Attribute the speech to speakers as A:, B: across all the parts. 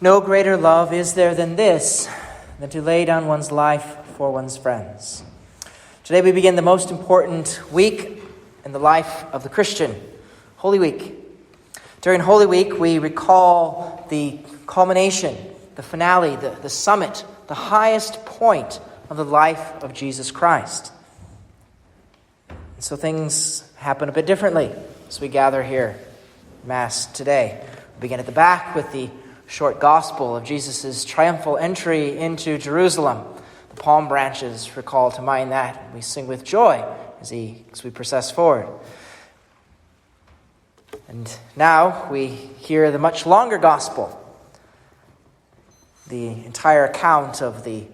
A: No greater love is there than this, than to lay down one's life for one's friends. Today we begin the most important week in the life of the Christian, Holy Week. During Holy Week, we recall the culmination, the finale, the summit, the highest point of the life of Jesus Christ. And so things happen a bit differently as we gather here, Mass today. We begin at the back with the short gospel of Jesus' triumphal entry into Jerusalem. The palm branches recall to mind that. We sing with joy as we process forward. And now we hear the much longer gospel, the entire account of the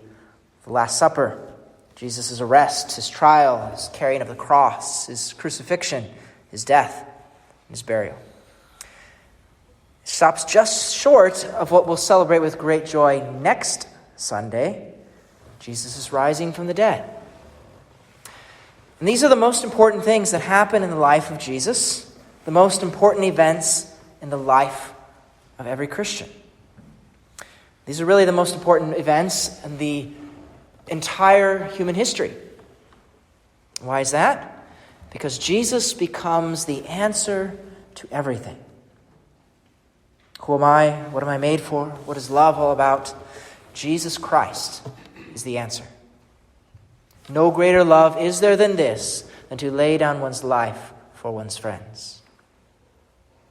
A: Last Supper, Jesus' arrest, his trial, his carrying of the cross, his crucifixion, his death, and his burial. It stops just short of what we'll celebrate with great joy next Sunday. Jesus is rising from the dead. And these are the most important things that happen in the life of Jesus, the most important events in the life of every Christian. These are really the most important events in the entire human history. Why is that? Because Jesus becomes the answer to everything. Who am I? What am I made for? What is love all about? Jesus Christ is the answer. No greater love is there than this, than to lay down one's life for one's friends.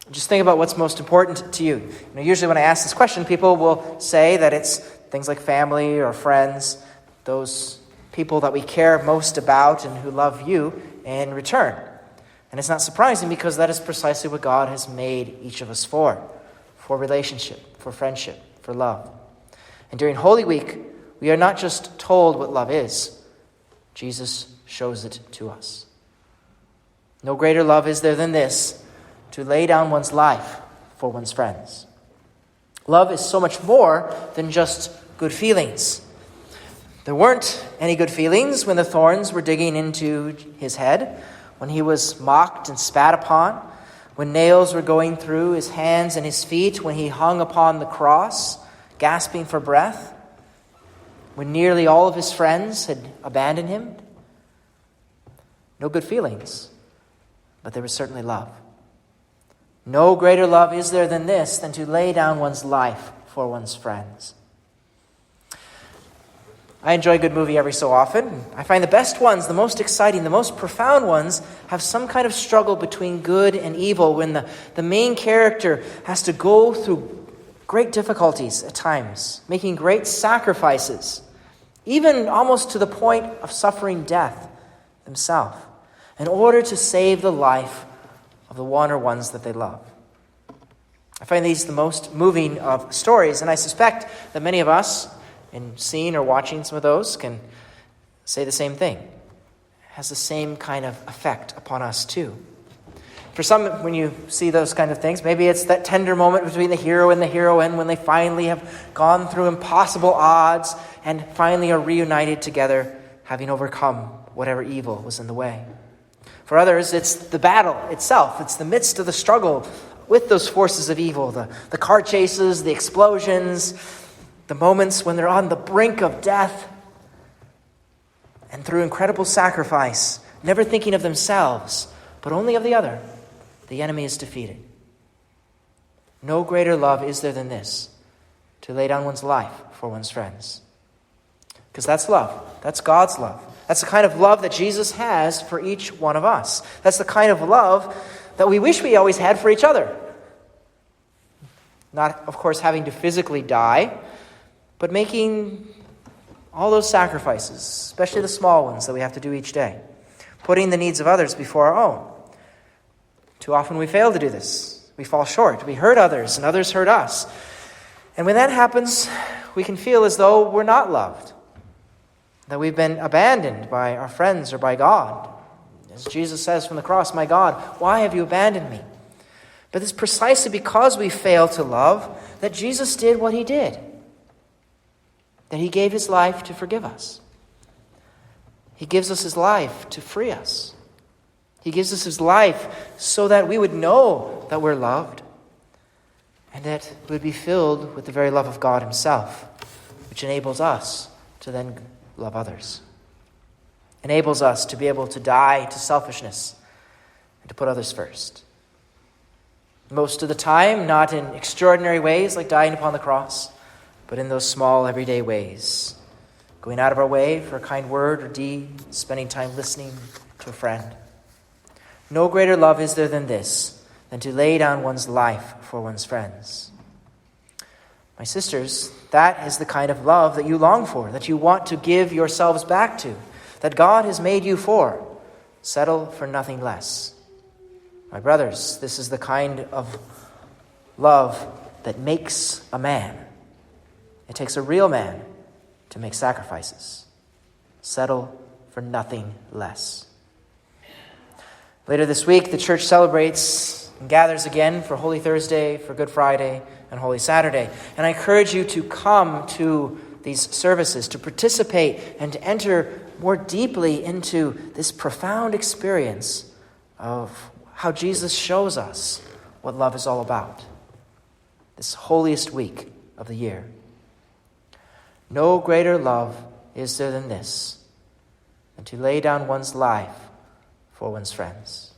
A: Just think about what's most important to you. Usually when I ask this question, people will say that it's things like family or friends, those people that we care most about and who love you in return. And it's not surprising because that is precisely what God has made each of us for relationship, for friendship, for love. And during Holy Week, we are not just told what love is. Jesus shows it to us. No greater love is there than this, to lay down one's life for one's friends. Love is so much more than just good feelings. There weren't any good feelings when the thorns were digging into his head, when he was mocked and spat upon, when nails were going through his hands and his feet, when he hung upon the cross, gasping for breath, when nearly all of his friends had abandoned him. No good feelings, but there was certainly love. No greater love is there than this, than to lay down one's life for one's friends. I enjoy a good movie every so often. I find the best ones, the most exciting, the most profound ones, have some kind of struggle between good and evil when the main character has to go through great difficulties at times, making great sacrifices, even almost to the point of suffering death themselves, in order to save the life of the one or ones that they love. I find these the most moving of stories, and I suspect that many of us, in seeing or watching some of those, can say the same thing. It has the same kind of effect upon us too. For some, when you see those kind of things, maybe it's that tender moment between the hero and the heroine when they finally have gone through impossible odds and finally are reunited together, having overcome whatever evil was in the way. For others, it's the battle itself. It's the midst of the struggle with those forces of evil, the car chases, the explosions, the moments when they're on the brink of death, and through incredible sacrifice, never thinking of themselves, but only of the other, the enemy is defeated. No greater love is there than this, to lay down one's life for one's friends. Because that's love. That's God's love. That's the kind of love that Jesus has for each one of us. That's the kind of love that we wish we always had for each other. Not, of course, having to physically die, but making all those sacrifices, especially the small ones that we have to do each day, putting the needs of others before our own. Too often we fail to do this. We fall short. We hurt others, and others hurt us. And when that happens, we can feel as though we're not loved, that we've been abandoned by our friends or by God. As Jesus says from the cross, "My God, why have you abandoned me?" But it's precisely because we fail to love that Jesus did what he did. That he gave his life to forgive us. He gives us his life to free us. He gives us his life so that we would know that we're loved. and that we would be filled with the very love of God himself, which enables us to then love others. Enables us to be able to die to selfishness and to put others first. Most of the time, not in extraordinary ways like dying upon the cross, but in those small everyday ways. Going out of our way for a kind word or deed, spending time listening to a friend. No greater love is there than this, than to lay down one's life for one's friends. My sisters, that is the kind of love that you long for, that you want to give yourselves back to, that God has made you for. Settle for nothing less. My brothers, this is the kind of love that makes a man. It takes a real man to make sacrifices. Settle for nothing less. Later this week, the church celebrates and gathers again for Holy Thursday, for Good Friday, and Holy Saturday. And I encourage you to come to these services, to participate and to enter more deeply into this profound experience of how Jesus shows us what love is all about. This holiest week of the year. No greater love is there than this, than to lay down one's life for one's friends.